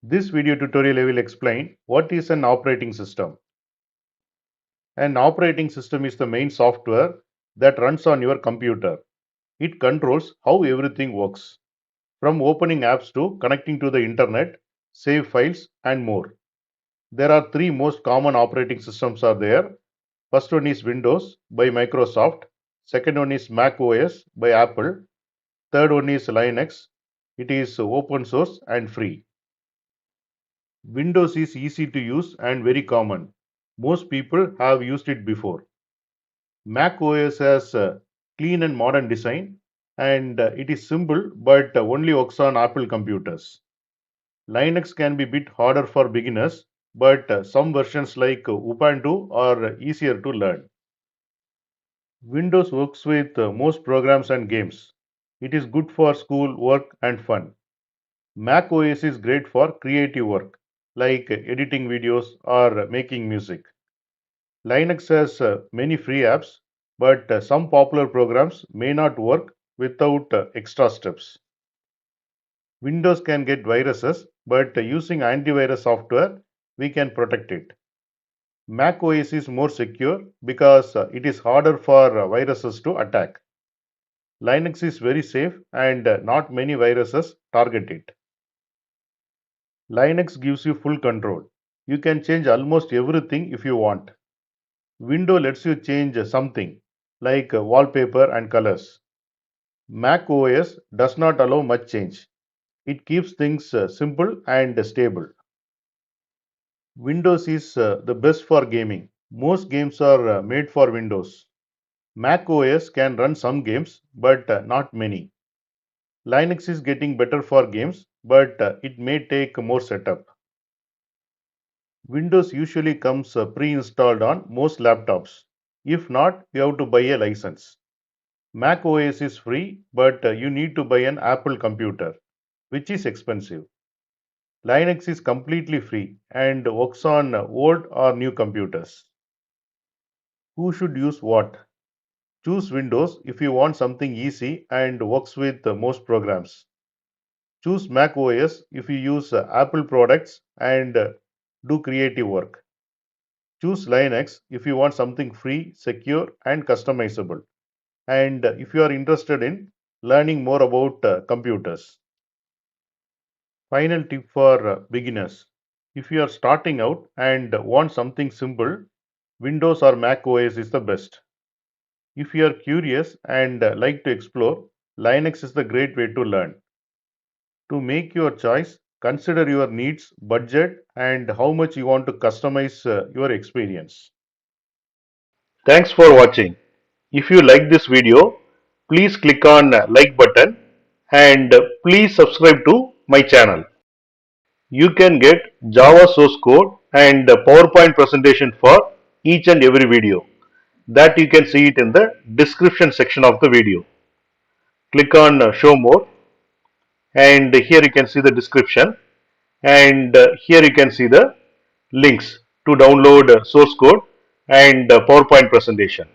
This video tutorial I will explain what is an operating system. An operating system is the main software that runs on your computer. It controls how everything works, from opening apps to connecting to the internet, save files and more. There are three most common operating systems are there. First one is Windows by Microsoft, second one is macOS by Apple, third one is Linux. It is open source and free. Windows is easy to use and very common. Most people have used it before. Mac OS has a clean and modern design and it is simple but only works on Apple computers. Linux can be a bit harder for beginners, but some versions like Ubuntu are easier to learn. Windows works with most programs and games. It is good for school, work and fun. Mac OS is great for creative work like editing videos or making music. Linux has many free apps, but some popular programs may not work without extra steps. Windows can get viruses, but using antivirus software, we can protect it. Mac OS is more secure because it is harder for viruses to attack. Linux is very safe and not many viruses target it. Linux gives you full control. You can change almost everything if you want. Windows lets you change something like wallpaper and colors. Mac OS does not allow much change. It keeps things simple and stable. Windows is the best for gaming. Most games are made for Windows. Mac OS can run some games, but not many. Linux is getting better for games, but it may take more setup. Windows usually comes pre-installed on most laptops. If not, you have to buy a license. Mac OS is free, but you need to buy an Apple computer, which is expensive. Linux is completely free and works on old or new computers. Who should use what? Choose Windows if you want something easy and works with most programs. Choose Mac OS if you use Apple products and do creative work. Choose Linux if you want something free, secure, and customizable. And if you are interested in learning more about computers. Final tip for beginners. If you are starting out and want something simple, Windows or Mac OS is the best. If you are curious and like to explore, Linux is the great way to learn. To make your choice, consider your needs, budget, and how much you want to customize your experience. Thanks for watching. If you like this video, please click on like button and please subscribe to my channel. You can get Java source code and PowerPoint presentation for each and every video. That you can see it in the description section of the video. Click on show more and here you can see the description and here you can see the links to download source code and PowerPoint presentation.